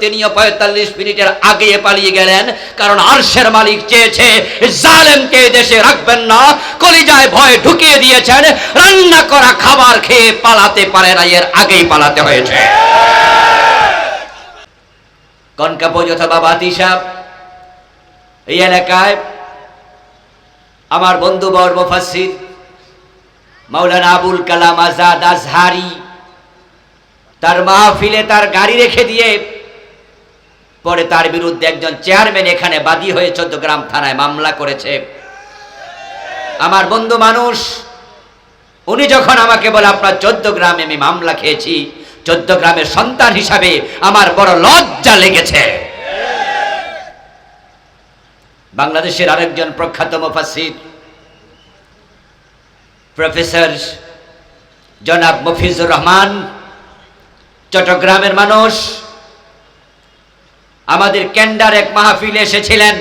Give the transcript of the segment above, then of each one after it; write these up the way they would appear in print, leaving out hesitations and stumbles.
তিনিও ৪৫ মিনিটের আগে পালিয়ে গেলেন, কারণ আরশের মালিক চেয়েছে জালেমকে দেশে রাখবেন না, কলিজায় ভয় ঢুকিয়ে দিয়েছেন, রান্না করা খাবার খেয়ে পালাতে পারে না, এর আগেই পালাতে হয়েছে। কনকাপোজ অথবা বাতিসা এই এলাকায় আমার বন্ধু বর মুফাসসির মাওলানা আবুল কালাম আজাদ আজহারি তার মাহফিলে তার গাড়ি রেখে দিয়ে পরে তার বিরুদ্ধে একজন চেয়ারম্যান এখানে বাদী হয়ে চৌদ্দগ্রাম থানায় মামলা করেছে। আমার বন্ধু মানুষ, উনি যখন আমাকে বলে আপনার চৌদ্দগ্রামে আমি মামলা খেয়েছি, চৌদ্দগ্রামের সন্তান হিসাবে আমার বড় লজ্জা লেগেছে। বাংলাদেশের আরেকজন প্রখ্যাত মুফাসসির প্রফেসর জনাব মফিজুর রহমান, চট্টগ্রামের মানুষ, আমাদের কেন্ডার এক মাহফিলে এসেছিলেন।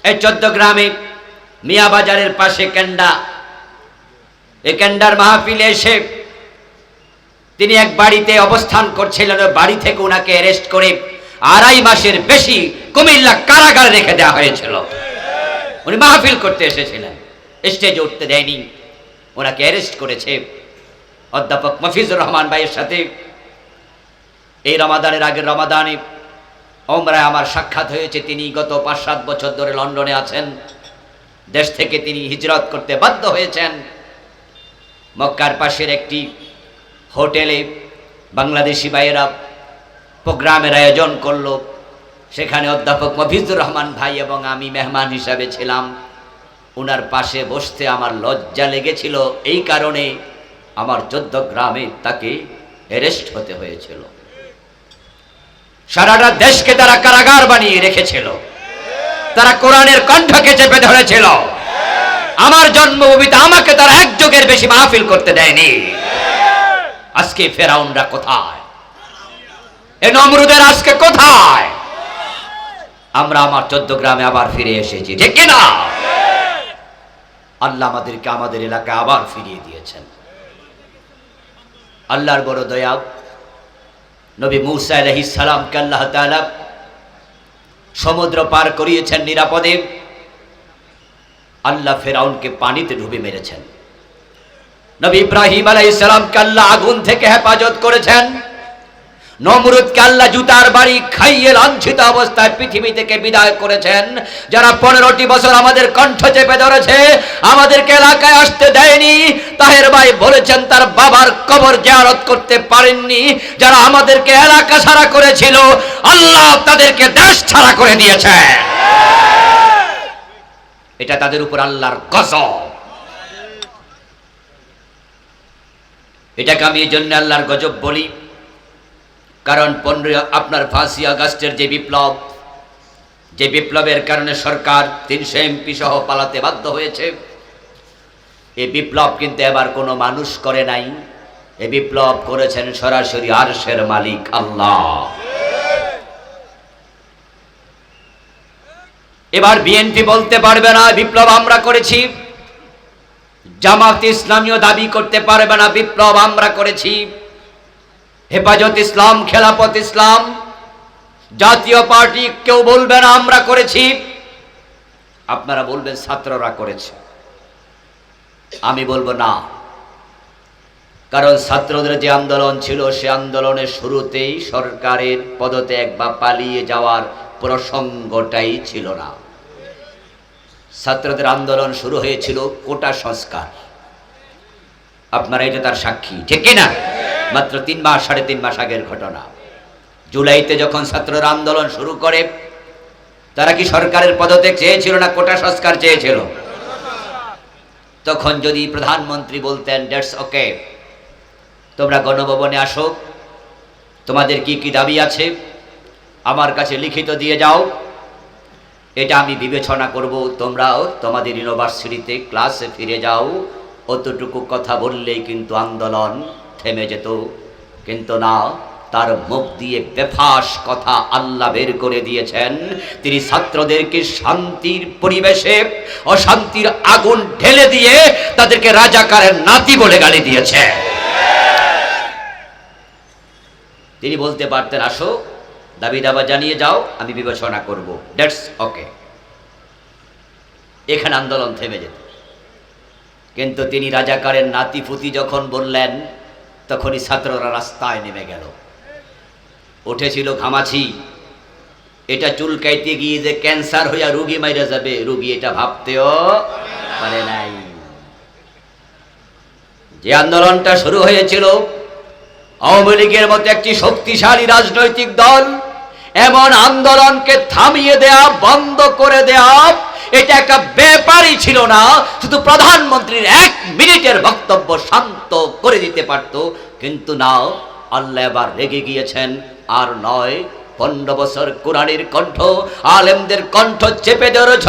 এই চৌদ্দগ্রামে মিয়াবাজারের পাশে কেন্ডা, এই কেন্ডার মাহফিলে এসে তিনি এক বাড়িতে অবস্থান করছিলেন। বাড়ি থেকে ওনাকে অ্যারেস্ট করে ২.৫ মাসের বেশি কুমিল্লা কারাগারে রেখে দেওয়া হয়েছিল। উনি মাহফিল করতে এসেছিলেন, স্টেজে উঠতে দেয়নি, ওনাকে অ্যারেস্ট করেছে। অধ্যাপক মফিজুর রহমান ভাইয়ের সাথে এই রমাদানের আগের রমাদানে ওমরায় আমার সাক্ষাৎ হয়েছে। তিনি গত ৫-৭ বছর ধরে লন্ডনে আছেন। দেশ থেকে তিনি হিজরত করতে বাধ্য হয়েছেন। মক্কার পাশের একটি হোটেলে বাংলাদেশি ভাইয়েরা প্রোগ্রামের আয়োজন করলো। সেখানে অধ্যাপক মফিজুর রহমান ভাই এবং আমি মেহমান হিসাবে ছিলাম। ওনার পাশে বসতে আমার লজ্জা লেগেছিল, এই কারণে আমার চৌদ্দগ্রামে তাকে অ্যারেস্ট হতে হয়েছিল। সারাটা দেশকে তারা কারাগার বানিয়ে রেখেছিল, তারা কোরআনের কণ্ঠকে চেপে ধরেছিল। আমার জন্মভূমিতে আমাকে তারা এক যুগের বেশি মাহফিল করতে দেয়নি। আজকে ফেরাউনরা কোথায়? এ নমরুদের আজকে কোথায়? আমরা আমার চৌদ্দগ্রামে আবার ফিরে এসেছি, ঠিক কিনা? আল্লাহ আমাদেরকে আমাদের এলাকায় আবার ফিরিয়ে দিয়েছেন। আল্লাহর বড় দয়া, নবী মূসা আলাইহিস সালামকে আল্লাহ তাআলা সমুদ্র পার করিয়েছেন নিরাপদে। আল্লাহ ফেরাউনকে পানিতে ডুবে মেরেছেন। নবী ইব্রাহিম আলাইহিস সালামকে আল্লাহ আগুন থেকে হেফাজত করেছেন। নমরুদকে আল্লাহ জুতার বাড়ি খাইয়ে লাঞ্ছিত অবস্থায় পৃথিবী থেকে বিদায় করেছেন। যারা 15টি বছর আমাদের কণ্ঠ চেপে ধরেছে, আমাদেরকে এলাকায় আসতে দেয়নি, তাহের ভাই বলেছেন তার বাবার কবর জিয়ারত করতে পারেননি, যারা আমাদেরকে এলাকা ছাড়া করেছিল, আল্লাহ তাদেরকে দেশ ছাড়া করে দিয়েছে। এটা তাদের উপর আল্লাহর গজব। এটাকে আমি এই জন্য আল্লাহর গজব বলি, কারণ 5ই আগস্টের যে বিপ্লব, যে বিপ্লবের কারণে সরকার 300 এমপি সহ পালাতে বাধ্য হয়েছে, এই বিপ্লব কিন্তু এবার কোনো মানুষ করে নাই। এই বিপ্লব করেছেন সরাসরি আরশের মালিক আল্লাহ। এবার বিএনপি বলতে পারবে না বিপ্লব আমরা করেছি, জামাত ইসলামীও দাবি করতে পারবে না বিপ্লব আমরা করেছি, হেফাজত ইসলাম, খেলাফত ইসলাম, জাতীয় পার্টি কেউ বলবে না আমরা করেছি। আপনারা বলবেন ছাত্ররা করেছে, আমি বলবো না। কারণ ছাত্রদের যে আন্দোলন ছিল, সে আন্দোলনের শুরুতেই সরকারের পদত্যাগ বা পালিয়ে যাওয়ার প্রসঙ্গটাই ছিল না। ছাত্রদের আন্দোলন শুরু হয়েছিল কোটা সংস্কার, আপনারা এটা তার সাক্ষী, ঠিক কিনা? মাত্র 3 মাস 3.5 মাস আগের ঘটনা। জুলাইতে যখন ছাত্ররা আন্দোলন শুরু করে, তারা কি সরকারের পদত্যাগ চেয়েছিল না কোটা সংস্কার চেয়েছিল? তখন যদি প্রধানমন্ত্রী বলতেন দ্যাটস ওকে, তোমরা গণভবনে আসো, তোমাদের কি কি দাবি আছে আমার কাছে লিখিত দিয়ে যাও, এটা আমি বিবেচনা করব, তোমরাও তোমাদের ইউনিভার্সিটিতে ক্লাসে ফিরে যাও, অতটুকু কথা বললেই কিন্তু আন্দোলন থেমে যেত। কিন্তু না, তার মুখ দিয়ে বেফাস কথা আল্লাহ বের করে দিয়েছেন। তিনি ছাত্রদেরকে শান্তির পরিবেশে অশান্তির আগুন ঢেলে দিয়ে তাদেরকে রাজাকারের নাতি বলে গালি দিয়েছে। তিনি বলতে পারতেন আসো দাবি দাবা জানিয়ে যাও, আমি বিবেচনা করব, দ্যাটস ওকে। এখানে আন্দোলন থেমে যেত। কিন্তু তিনি রাজাকারের নাতিপুতি যখন বললেন, তখনই ছাত্ররা রাস্তায় নেমে গেল। উঠেছিল ঘামাছি। এটা চুলকাইতে গিয়ে যে ক্যান্সার হইয়া রুগী মাইরা যাবে, রুগী এটা ভাবতেও পারে নাই। যে আন্দোলনটা শুরু হয়েছিল, আওয়ামী লীগের মতো একটি শক্তিশালী রাজনৈতিক দল এমন আন্দোলনকে থামিয়ে দেয়া, বন্ধ করে দেয়া, এটা একটা ব্যাপারই ছিল না। শুধু প্রধানমন্ত্রীর 1 মিনিটের বক্তব্য শান্ত করে দিতে পারত, কিন্তু না, আল্লাহ এবার রেগে গিয়েছেন। আর নয়, 15 বছর কোরআনের কণ্ঠ, আলেমদের কণ্ঠ চেপে ধরেছ।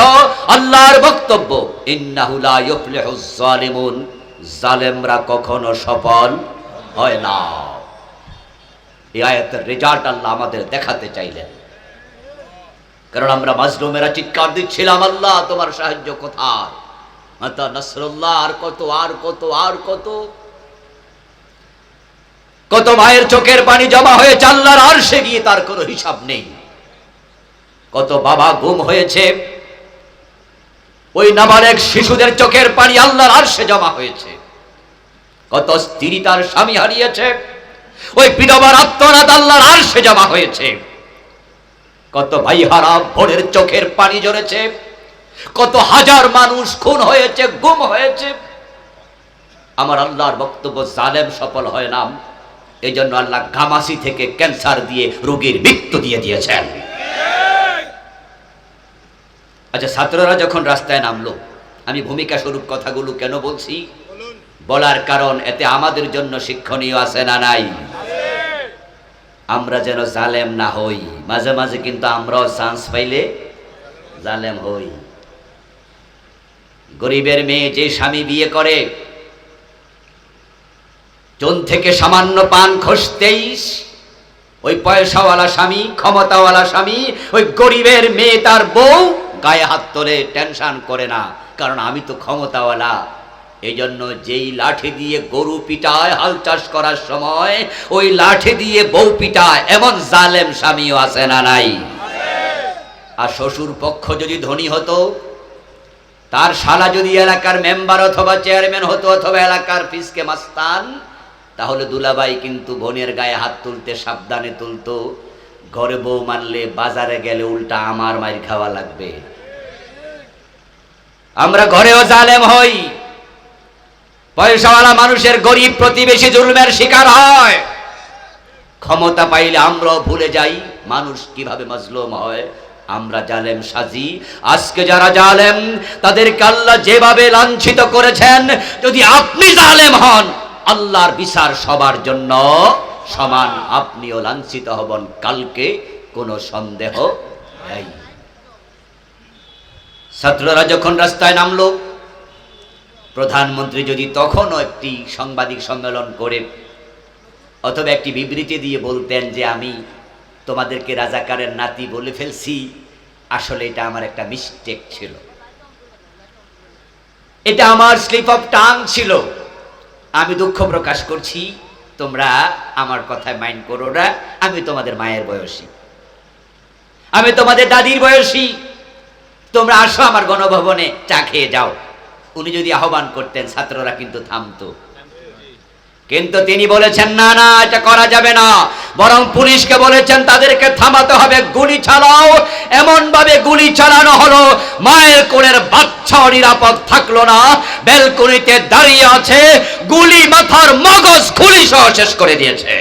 আল্লাহর বক্তব্য, ইন্নাহু লা ইউফলিহুজ জালিমুন, জালেমরা কখনো সফল হয় না। এই আয়াতের রেজাল্ট আল্লাহ আমাদের দেখাতে চাইলেন। কারণ আমরা মাজলুমেরা চিৎকার দিচ্ছিলাম, আল্লাহ তোমার সাহায্য কোথায়, মাতা নাসরুল্লাহ, আর কত আর কত আর কত। কত মায়ের চোখের পানি জমা হয়েছে আল্লাহর আরশে গিয়ে, তার কোনো হিসাব নেই। কত বাবা গুম হয়েছে, ওই নাবালেগ শিশুদের চোখের পানি আল্লাহর আরশে জমা হয়েছে। কত স্ত্রী তার স্বামী হারিয়েছে, ওই বিধবার আত্মনাদ আল্লাহর আরশে জমা হয়েছে। কত ভাইহারা বোনের চোখের পানি ঝরেছে, কত হাজার মানুষ খুন হয়েছে, গুম হয়েছে। আমার আল্লাহর বক্তব্য, জালেম সফল হয় না। এই জন্য আল্লাহ ঘামাসি থেকে ক্যান্সার দিয়ে রোগীর মৃত্যু দিয়ে দিয়েছেন। আচ্ছা, ছাত্ররা যখন রাস্তায় নামলো, আমি ভূমিকা স্বরূপ কথাগুলো কেন বলছি? বলার কারণ, এতে আমাদের জন্য শিক্ষণীয় আছে না নাই? আমরা যেন জালেম না হই। মাঝে মাঝে কিন্তু আমরাও চান্স পাইলে জালেম হই। গরিবের মেয়ে যে স্বামী বিয়ে করে, চুন থেকে সামান্য পান খসতেই ওই পয়সাওয়ালা স্বামী, ক্ষমতাওয়ালা স্বামী, ওই গরিবের মেয়ে তার বউ গায়ে হাত তোলে, টেনশন করে না, কারণ আমি তো ক্ষমতাওয়ালা। এই জন্য যেই লাঠি দিয়ে গরু পিটায় হাল চাষ করার সময়, ওই লাঠি দিয়ে বউ পিটায়, এমন জালেম স্বামীও আছে না নাই? আর শ্বশুর পক্ষ যদি ধনী হতো, তার শালা যদি এলাকার মেম্বার অথবা চেয়ারম্যান হতো, অথবা এলাকার ফিসকে মাস্তান, তাহলে দুলাভাই কিন্তু বোনের গায়ে হাত তুলতে সাবধানে তুলতো। ঘরে বউ মানলে বাজারে গেলে উল্টা আমার মাইর খাওয়া লাগবে। আমরা ঘরেও জালেম হই, পয়সাওয়ালা মানুষের গরিব প্রতিবেশী জুলমের শিকার হয়। ক্ষমতা পাইলে আমরাও ভুলে যাই মানুষ কিভাবে মাজলুম হয়, আমরা জালেম সাজি। আজকে যারা জালেম, তাদেরকে আল্লাহ যেভাবে লাঞ্ছিত করেছেন, যদি আপনি জালেম হন, আল্লাহর বিচার সবার জন্য সমান, আপনিও লাঞ্ছিত হবেন কালকে, কোনো সন্দেহ নেই। ছাত্ররা যখন রাস্তায় নামলো, প্রধানমন্ত্রী যদি তখনও একটি সাংবাদিক সম্মেলন করে অথবা একটি বিবৃতি দিয়ে বলতেন যে আমি তোমাদেরকে রাজাকারের নাতি বলে ফেলছি, আসলে এটা আমার একটা মিস্টেক ছিল, এটা আমার স্লিপ অফ টাং ছিল, আমি দুঃখ প্রকাশ করছি, তোমরা আমার কথায় মাইন্ড করো না, আমি তোমাদের মায়ের বয়সী, আমি তোমাদের দাদির বয়সী, তোমরা আসো আমার গণভবনে চা খেয়ে যাও। উনি যদি আহ্বান করতেন, ছাত্ররা কিন্তু থামতো। কিন্তু তিনি বলেছেন না না, এটা করা যাবে না, বরং পুলিশকে বলেছেন তাদেরকে থামাতে হবে, গুলি চালাও। এমন ভাবে গুলি চালানো হলো, মায়ের কোলের বাচ্চাও নিরাপদ থাকলো না, বেলকনিতে দাঁড়িয়ে আছে, গুলি মাথার মগজ খুলি সহ শেষ করে দিয়েছে।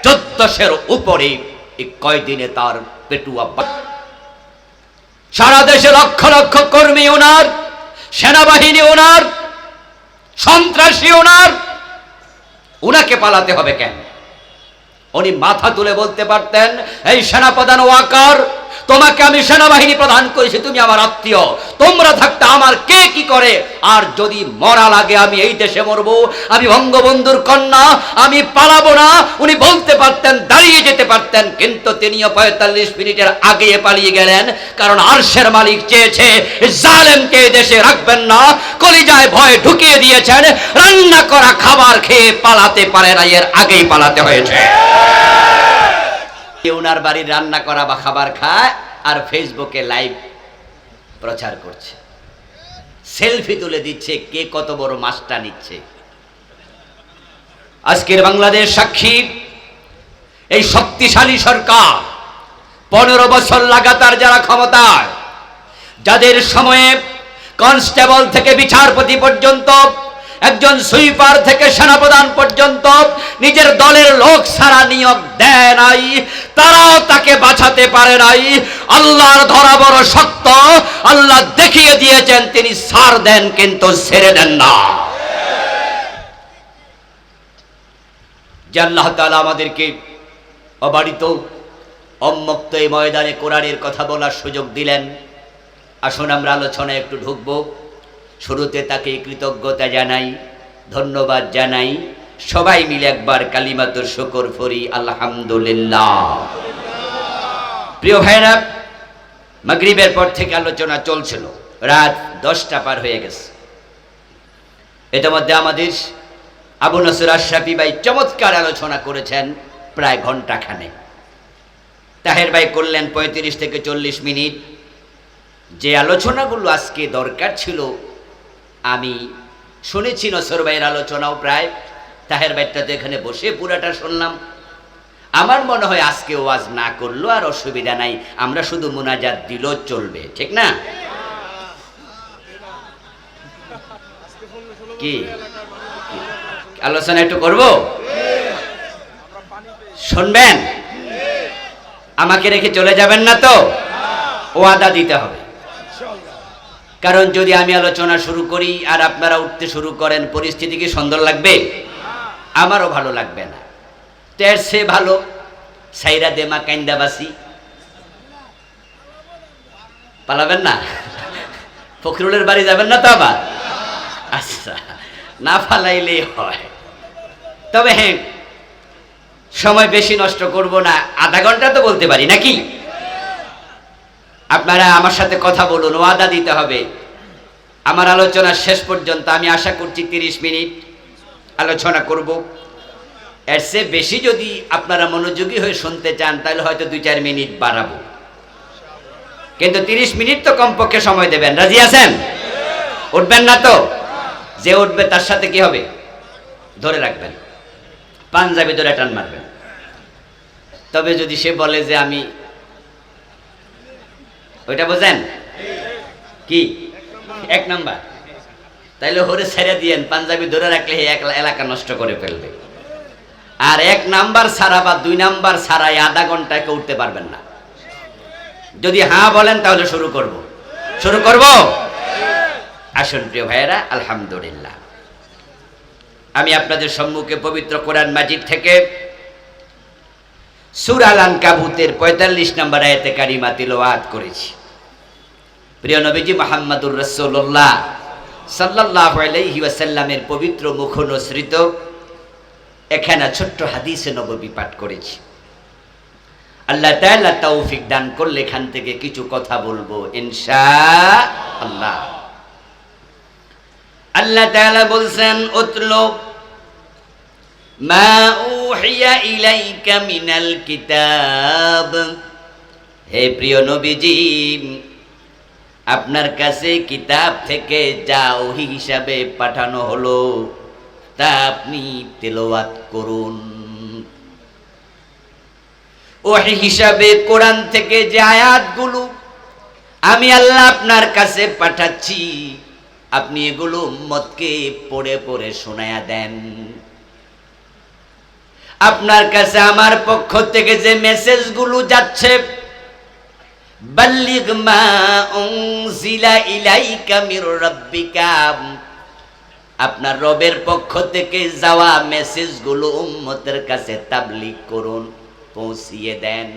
1400-এর উপরে এই কয়দিনে তার পেটুয়া। সারা দেশে লক্ষ লক্ষ কর্মী ওনার, সেনাবাহিনী ওনার, সন্ত্রাসী ওনার, উনাকে পালাতে হবে কেন? উনি মাথা তুলে বলতে পারতেন, এই সেনাপ্রধান ওয়াকার, তোমাকে আমি সেনাবাহিনী প্রধান করেছি, তুমি আমার আত্মীয়, তোমরা থাকতে আমার কে কি করে, আর যদি মরা লাগে আমি এই দেশে মরবো, আমি বঙ্গবন্ধুর কন্যা, আমি পালাবো না। উনি বলতে পারতেন, দাঁড়িয়ে যেতে পারতেন, কিন্তু তিনিও 45 মিনিটের আগে পালিয়ে গেলেন, কারণ আরশের মালিক চেয়েছে জালেমকে দেশে রাখবেন না, কলিজায় ভয় ঢুকিয়ে দিয়েছেন, রান্না করা খাবার খেয়ে পালাতে পারে না, এর আগেই পালাতে হয়েছে। ওনার বাড়ির রান্না করা বা খাবার খায় আর ফেসবুকে লাইভ প্রচার করছে, সেলফি তুলে দিচ্ছে, কে কত বড় মাছটা নিচ্ছে। আজকের বাংলাদেশ সাক্ষী, এই শক্তিশালী সরকার 15 বছর লাগাতার যারা ক্ষমতায়, যাদের সময়ে কনস্টেবল থেকে বিচারপতি পর্যন্ত, একজন সুইপার থেকে সেনাপ্রধান পর্যন্ত নিজের দলের লোক সারা নিয়োগ দেয় নাই, তারাও তাকে বাঁচাতে পারে নাই। আল্লাহর ধরা বড় শক্ত, আল্লাহ দেখিয়ে দিয়েছেন তিনি ছাড় দেন কিন্তু ছেড়ে দেন না। যে আল্লাহ তাআলা আমাদেরকে অবারিত উন্মুক্ত এই ময়দানে কোরআনের কথা বলার সুযোগ দিলেন, আসুন আমরা আলোচনায় একটু ঢুকবো। শুরুতে তাকে কৃতজ্ঞতা জানাই, ধন্যবাদ জানাই, সবাই মিলে একবার কালিমাতুর শুকর পড়ি, আলহামদুলিল্লাহ। প্রিয় ভাইরা, মাগরিবের পর থেকে আলোচনা চলছিল, রাত 10টা পার হয়ে গেছে। ইতিমধ্যে আমাদের আবু নসর আশরাফি ভাই চমৎকার আলোচনা করেছেন প্রায় ঘন্টাখানেক। তাহের ভাই করলেন 35 থেকে 40 মিনিট। যে আলোচনাগুলো আজকে দরকার ছিল আমি শুনেছি, নসর ভাইয়ের আলোচনাও প্রায়, তাহের ভাইটা তো এখানে বসে পুরাটা শুনলাম। আমার মনে হয় আজকে ওয়াজ না করলো আর অসুবিধা নাই, আমরা শুধু মুনাজাত দিলেও চলবে, ঠিক না? কি আলোচনা একটু করব, শুনবেন? আমাকে রেখে চলে যাবেন না তো? ওয়াদা দিতে হবে, কারণ যদি আমি আলোচনা শুরু করি আর আপনারা উঠতে শুরু করেন, পরিস্থিতি কি সুন্দর লাগবে? আমারও ভালো লাগবে না। তের সে ভালো সাইরা দেমা কাইন্দাবাসি, পালাবেন না? ফখরুলের বাড়ি যাবেন না তো আবার? আচ্ছা, না পালাইলেই হয়। তবে হ্যাঁ, সময় বেশি নষ্ট করব না, আধা ঘন্টা তো বলতে পারি নাকি? আপনারা আমার সাথে কথা বলুন, ওয়াদা দিতে হবে। আমার আলোচনা শেষ পর্যন্ত আমি আশা করছি 30 মিনিট আলোচনা করব। এর চেয়ে বেশি যদি আপনারা মনোযোগী হয়ে শুনতে চান তাহলে হয়তো 2-4 মিনিট বাড়াবো, কিন্তু 30 মিনিট তো কমপক্ষে সময় দেবেন। রাজি আছেন? উঠবেন না তো? যে উঠবে তার সাথে কি হবে ধরে রাখবেন, পাঞ্জাবি ধরে টান মারবেন। তবে যদি সে বলে যে আমি, ওইটা বোঝেন কি 1 নাম্বার, তাইলে হরে ছেড়ে দিয়েন, পাঞ্জাবি ধরে রাখলে এলাকা নষ্ট করে ফেলবে। আর 1 নাম্বার ছাড়া বা 2 নাম্বার ছাড়া আধা ঘন্টায় কেউ উঠতে পারবেন না। যদি হ্যাঁ বলেন তাহলে শুরু করব। শুরু করব? আসুন প্রিয় ভাইয়েরা, আলহামদুলিল্লাহ। আমি আপনাদের সম্মুখে পবিত্র কোরআন মাজিদ থেকে সূরা আল আনকাবুতের 45 নম্বর আয়াতে কারিমা তিলাওয়াত করেছি। প্রিয় নবীজি মুহাম্মদুর রাসূলুল্লাহ সাল্লাল্লাহু আলাইহি ওয়াসাল্লামের পবিত্র মুখনসৃত এখানে ছোট্ট হাদিসে নববী পাঠ করেছি। আল্লাহ তাআলা তৌফিক দান করলে এখান থেকে কিছু কথা বলবো ইনশাআল্লাহ। আল্লাহ তাআলা বলছেন, উতলু মা উহিয়া ইলাইকা মিনাল কিতাব। হে প্রিয় নবীজি, আপনার কাছে কিতাব থেকে যা ওহী হিসাবে পাঠানো হলো তা আপনি তেলাওয়াত করুন। ওহী হিসাবে কোরআন থেকে যে আয়াতগুলো আমি আল্লাহ আপনার কাছে পাঠাচ্ছি, আপনি এগুলো উম্মতকে পড়ে পড়ে শোনায়া দেন। আপনার কাছে আমার পক্ষ থেকে যে মেসেজগুলো যাচ্ছে, বাল্লিগ মা উনজিলা ইলাইকা মির রাব্বিকা, আপনার রবের পক্ষ থেকে যাওয়া মেসেজগুলো উম্মতের কাছে তাবলীগ করুন, পৌঁছিয়ে দেন।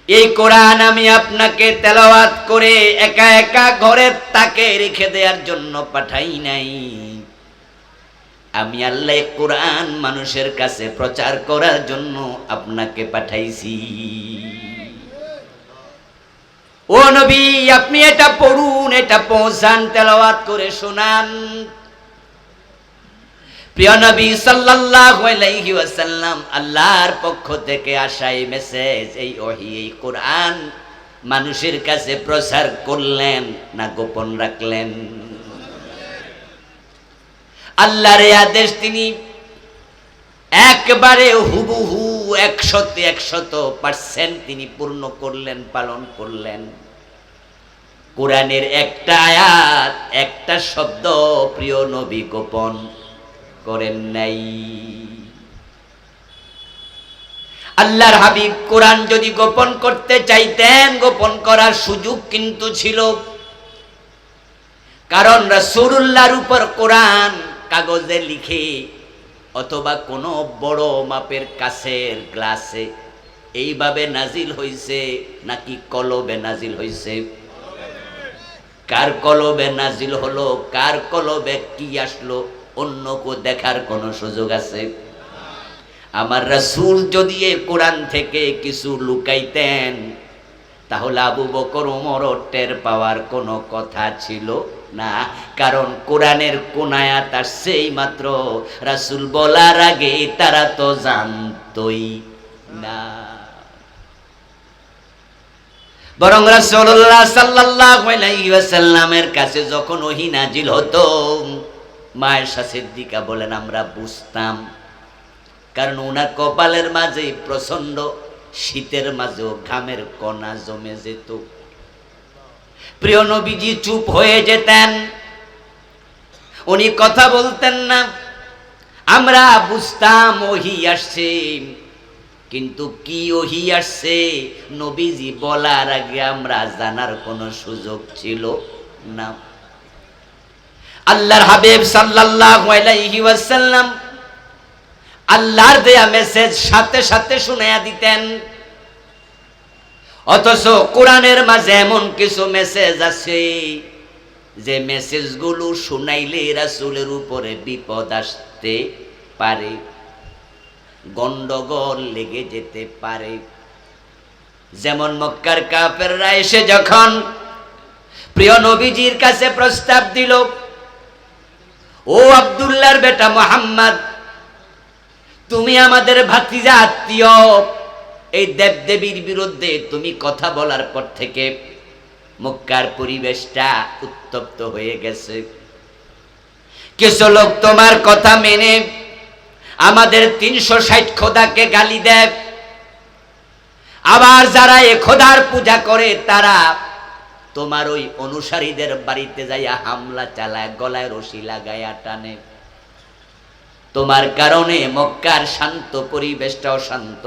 এই কোরআন আমি আপনাকে তেলাওয়াত করে একা একা ঘরের তাকে রেখে দেওয়ার জন্য পাঠাই নাই। আমি আল্লাহ কোরআন মানুষের কাছে প্রচার করার জন্য আপনাকে পাঠাইছি। ও নবী, আপনি এটা পড়ুন, এটা পৌঁছান, তেলাওয়াত করে শোনান। প্রিয় নবী সাল্লাল্লাহু আলাইহি ওয়াসাল্লাম আল্লাহর পক্ষ থেকে আসা এই মেসেজ, এই ওহী, এই কোরআন মানুষের কাছে প্রচার করলেন না গোপন রাখলেন? আল্লাহর এই আদেশ তিনি একবারে হুবহু 100% তিনি পূর্ণ করলেন, পালন করলেন। কোরআনের একটা আয়াত, একটা শব্দ প্রিয় নবী গোপন করেন নাই। আল্লাহর হাবিব কোরআন যদি গোপন করতে চাইতেন, গোপন করার সুযোগ কিন্তু ছিল, কারণ রাসূলুল্লাহর উপর কোরআন কাগজে লিখে অথবা কোনো বড় মাপের কাছের গ্লাসে এইভাবে নাজিল হইছে নাকি কলবে নাজিল হইছে? কার কলবে নাজিল হলো, কার কলবে কি আসলো, অন্য কেউ দেখার কোনো সুযোগ আছে? আমার রাসূল যদি এই কোরআন থেকে কিছু লুকাইতেন, তাহলে আবু বকর ওমর টের পাওয়ার কোনো কথা ছিল না, কারণ কোরআনের কোন আয়াত আসছেই মাত্র রাসূল বলার আগে তারা তো জানতই না। বরং রাসূলুল্লাহ সাল্লাল্লাহু আলাইহি ওয়াসাল্লামের কাছে যখন ওহী নাজিল হতো, মায়েশা সিদ্দিকা বলেন আমরা বুঝতাম, কারণ ওনার কপালের মাঝে প্রচন্ড শীতের মাঝেও ঘামের কণা জমে যেত। প্রিয় নবীজি চুপ হয়ে যেতেন, উনি কথা বলতেন না। আমরা বুঝতাম ওহী আসছে, কিন্তু কি ওহী আসছে নবীজি বলার আগে আমরা জানার কোনো সুযোগ ছিল না। আল্লাহর হাবিব সাল্লাল্লাহু আলাইহি ওয়াসাল্লাম আল্লাহর দেয়া মেসেজ সাথে সাথে শুনাইয়া দিতেন। অথচ কোরআনের মাঝে এমন কিছু মেসেজ আছে যে মেসেজগুলো শুনাইলে রাসূলের উপরে বিপদ আসতে পারে, গন্ডগোল লেগে যেতে পারে। যেমন মক্কার কাফেররা এসে যখন প্রিয় নবীজির কাছে প্রস্তাব দিল, ও আব্দুল্লাহর বেটা মুহাম্মদ, তুমি আমাদের ভাতিজা আত্মীয়, এই দেবদেবীর বিরুদ্ধে তুমি কথা বলার পর থেকে মক্কার পরিবেশটা উত্তপ্ত হয়ে গেছে। কিছু লোক তোমার কথা মেনে আমাদের 360 খোদাকে গালি দেয়, আবার যারা এ খোদার পূজা করে তারা তোমার ওই অনুসারীদের বাড়িতে যাইয়া হামলা চালায়, গলায় রশি লাগাইয়া টানে। তোমার কারণে মক্কার শান্ত পরিবেশটাও শান্ত